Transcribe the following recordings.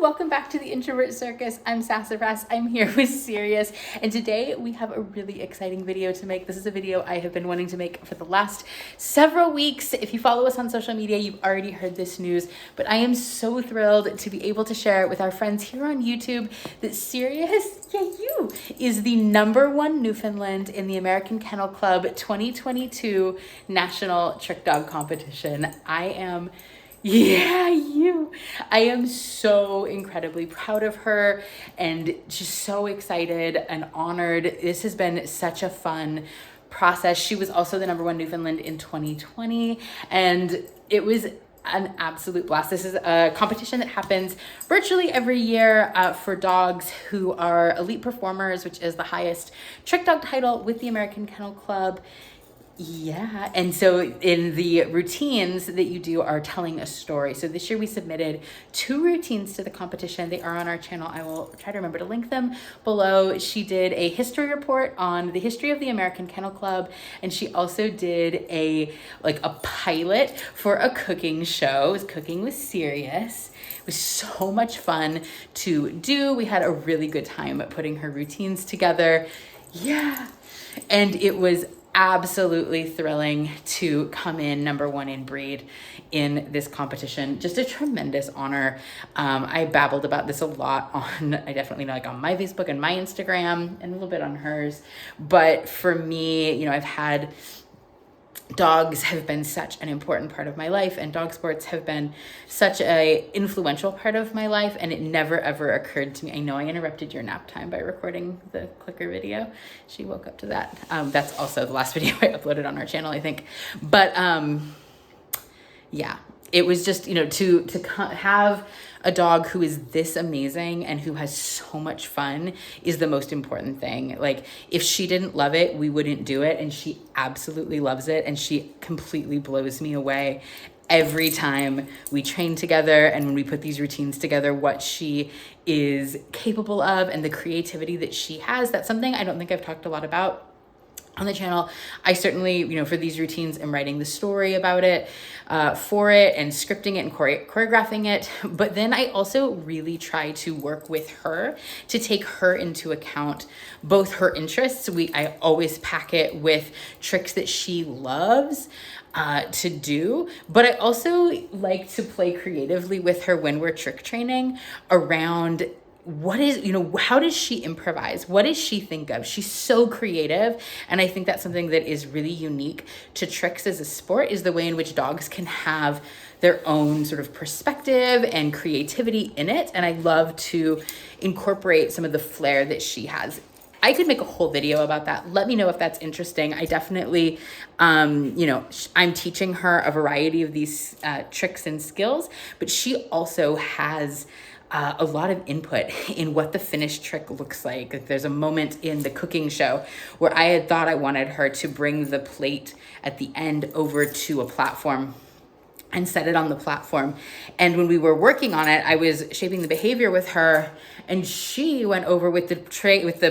welcome back to the Introvert Circus. I'm Sassafras. I'm here with Sirius, and today we have a really exciting video to make. This is a video I have been wanting to make for the last several weeks. If you follow us on social media, you've already heard this news, but I am so thrilled to be able to share with our friends here on YouTube that Sirius, is the #1 Newfoundland in the American Kennel Club 2022 National Trick Dog Competition. I am so incredibly proud of her and just so excited and honored. This has been such a fun process. She was also the #1 Newfoundland in 2020, and it was an absolute blast. This is a competition that happens virtually every year for dogs who are elite performers, which is the highest trick dog title with the American Kennel Club. Yeah, and so in the routines that you do are telling a story. So this year we submitted 2 routines to the competition. They are on our channel. I will try to remember to link them below. She did a history report on the history of the American Kennel Club, and she also did a pilot for a cooking show. It was Cooking with Sirius. It was so much fun to do. We had a really good time putting her routines together. Yeah, and it was absolutely thrilling to come in #1 in breed in this competition. Just a tremendous honor. I babbled about this a lot on, I definitely know, on my Facebook and my Instagram and a little bit on hers. But for me, I've had dogs have been such an important part of my life, and dog sports have been such a influential part of my life, and it never ever occurred to me. I know I interrupted your nap time by recording the clicker video. She woke up to that. That's also the last video I uploaded on our channel, I think. But yeah, it was just, to have a dog who is this amazing and who has so much fun is the most important thing. Like, if she didn't love it, we wouldn't do it. And she absolutely loves it. And she completely blows me away every time we train together. And when we put these routines together, what she is capable of and the creativity that she has, that's something I don't think I've talked a lot about on the channel. I certainly, for these routines, am writing the story about it, for it, and scripting it and choreographing it. But then I also really try to work with her to take her into account, both her interests. I always pack it with tricks that she loves to do, but I also like to play creatively with her when we're trick training around how does she improvise? What does she think of? She's so creative. And I think that's something that is really unique to tricks as a sport, is the way in which dogs can have their own sort of perspective and creativity in it. And I love to incorporate some of the flair that she has. I could make a whole video about that. Let me know if that's interesting. I definitely, I'm teaching her a variety of these tricks and skills, but she also has a lot of input in what the finished trick looks like. There's a moment in the cooking show where I had thought I wanted her to bring the plate at the end over to a platform and set it on the platform. And when we were working on it, I was shaping the behavior with her, and she went over with the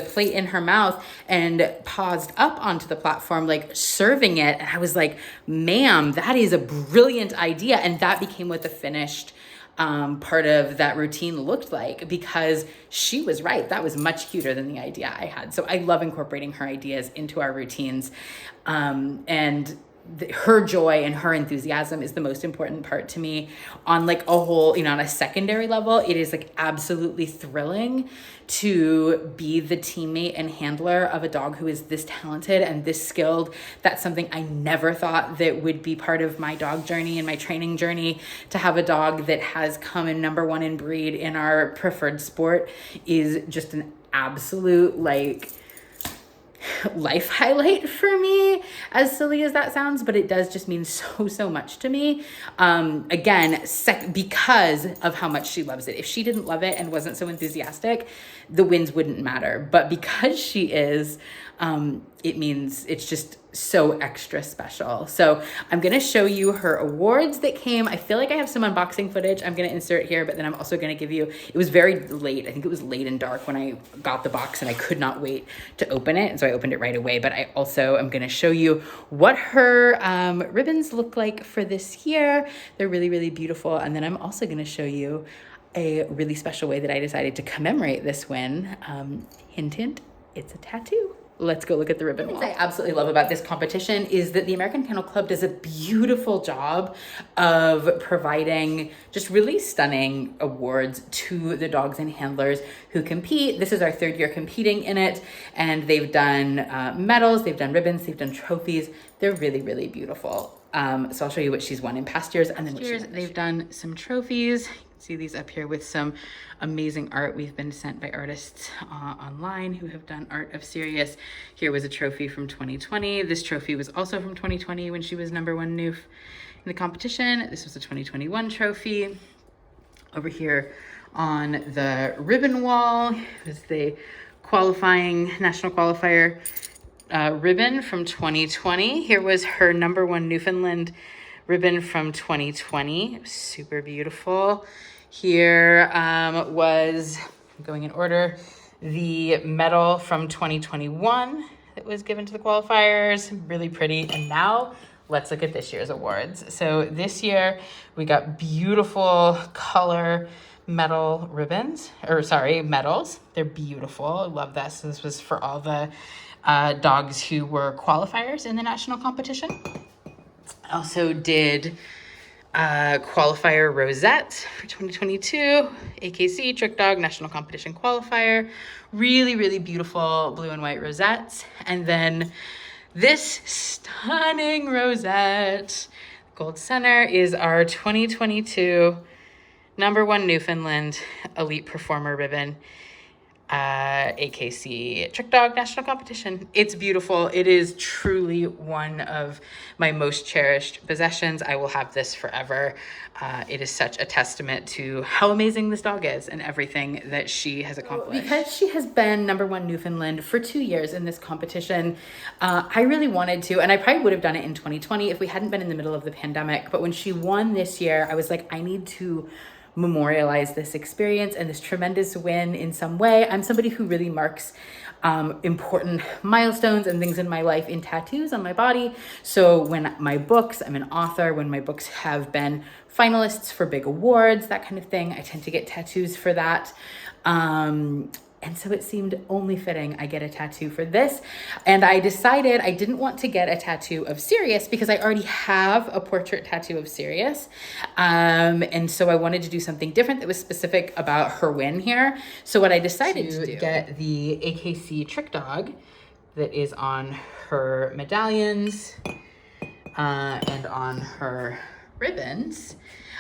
plate in her mouth and paused up onto the platform, serving it. And I was like, ma'am, that is a brilliant idea. And that became what the finished part of that routine looked like, because she was right. That was much cuter than the idea I had. So I love incorporating her ideas into our routines. And her joy and her enthusiasm is the most important part to me. On a whole, on a secondary level, it is absolutely thrilling to be the teammate and handler of a dog who is this talented and this skilled. That's something I never thought that would be part of my dog journey and my training journey. To have a dog that has come in #1 in breed in our preferred sport is just an absolute life highlight for me, as silly as that sounds, but it does just mean so much to me. Again, because of how much she loves it. If she didn't love it and wasn't so enthusiastic, the wins wouldn't matter. But because she is, it means it's just so extra special. So I'm going to show you her awards that came. I feel like I have some unboxing footage I'm going to insert here, but then I'm also going to give you, it was very late. I think it was late and dark when I got the box, and I could not wait to open it. And so I opened it right away, but I also am going to show you what her ribbons look like for this year. They're really, really beautiful. And then I'm also going to show you a really special way that I decided to commemorate this win. Hint, hint, it's a tattoo. Let's go look at the ribbon wall. What I absolutely love about this competition is that the American Kennel Club does a beautiful job of providing just really stunning awards to the dogs and handlers who compete. This is our 3rd year competing in it, and they've done medals, they've done ribbons, they've done trophies. They're really, really beautiful. So I'll show you what she's won in past years, and then what she's they've done some trophies. See these up here with some amazing art. We've been sent by artists online who have done art of Sirius. Here was a trophy from 2020. This trophy was also from 2020 when she was #1 Newf in the competition. This was a 2021 trophy. Over here on the ribbon wall was the qualifying national qualifier ribbon from 2020. Here was her #1 Newfoundland ribbon from 2020. Super beautiful. Here was, going in order, the medal from 2021 that was given to the qualifiers. Really pretty. And now let's look at this year's awards. So this year we got beautiful color medal ribbons, medals. They're beautiful. I love this. So this was for all the dogs who were qualifiers in the national competition. Also did qualifier rosette for 2022, AKC Trick Dog National Competition Qualifier. Really, really beautiful blue and white rosettes. And then this stunning rosette, gold center, is our 2022 #1 Newfoundland Elite Performer ribbon. AKC Trick Dog National Competition. It's beautiful. It is truly one of my most cherished possessions. I will have this forever. It is such a testament to how amazing this dog is and everything that she has accomplished. Because she has been #1 Newfoundland for 2 years in this competition, I really wanted to, and I probably would have done it in 2020 if we hadn't been in the middle of the pandemic. But when she won this year, I was like, I need to memorialize this experience and this tremendous win in some way. I'm somebody who really marks important milestones and things in my life in tattoos on my body. So when my books, I'm an author, when my books have been finalists for big awards, that kind of thing, I tend to get tattoos for that. And so it seemed only fitting I get a tattoo for this. And I decided I didn't want to get a tattoo of Sirius because I already have a portrait tattoo of Sirius. And so I wanted to do something different that was specific about her win here. So what I decided to do, get the AKC Trick Dog that is on her medallions and on her ribbons.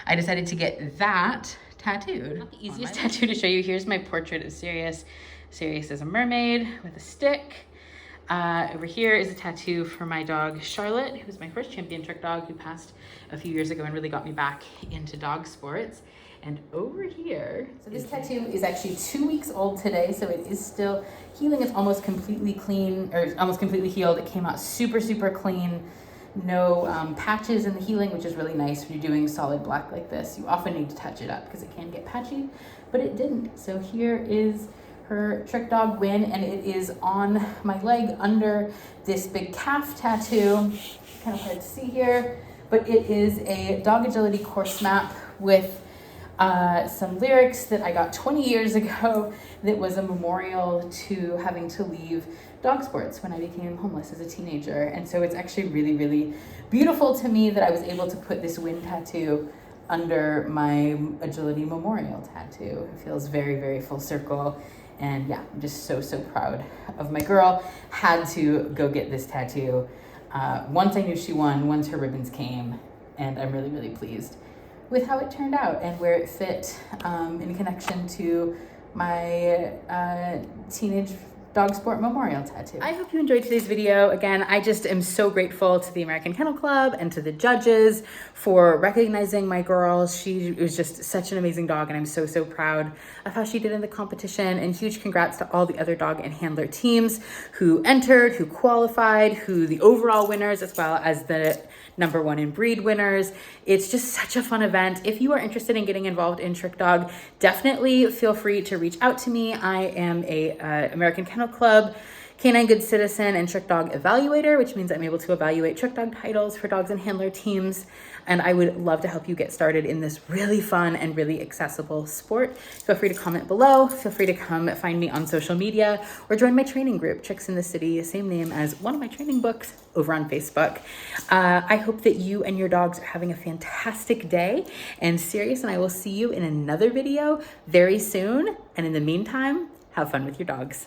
I decided to get that tattooed. Not the easiest tattoo to show you. Here's my portrait of Sirius. Sirius is a mermaid with a stick. Over here is a tattoo for my dog Charlotte, who's my first champion trick dog, who passed a few years ago and really got me back into dog sports. And over here, so this tattoo is actually 2 weeks old today, so it is still healing. It's almost completely clean, or almost completely healed. It came out super, super clean. No patches in the healing, which is really nice when you're doing solid black like this. You often need to touch it up because it can get patchy, but it didn't. So here is her trick dog win, and it is on my leg under this big calf tattoo. Kind of hard to see here, but it is a dog agility course map with some lyrics that I got 20 years ago that was a memorial to having to leave dog sports when I became homeless as a teenager. And so it's actually really, really beautiful to me that I was able to put this win tattoo under my agility memorial tattoo. It feels very, very full circle. And yeah, I'm just so, so proud of my girl. Had to go get this tattoo. Once I knew she won, once her ribbons came, and I'm really, really pleased with how it turned out and where it fit in connection to my teenage dog sport memorial tattoo. I hope you enjoyed today's video. Again, I just am so grateful to the American Kennel Club and to the judges for recognizing my girl. She was just such an amazing dog, and I'm so, so proud of how she did in the competition. And huge congrats to all the other dog and handler teams who entered, who qualified, who the overall winners, as well as the #1 in breed winners. It's just such a fun event. If you are interested in getting involved in Trick Dog, definitely feel free to reach out to me. I am a American Kennel Club Canine Good Citizen and Trick Dog Evaluator, which means I'm able to evaluate trick dog titles for dogs and handler teams. And I would love to help you get started in this really fun and really accessible sport. Feel free to comment below. Feel free to come find me on social media or join my training group, Tricks in the City, same name as one of my training books, over on Facebook. I hope that you and your dogs are having a fantastic day and Sirius and I will see you in another video very soon. And in the meantime, have fun with your dogs.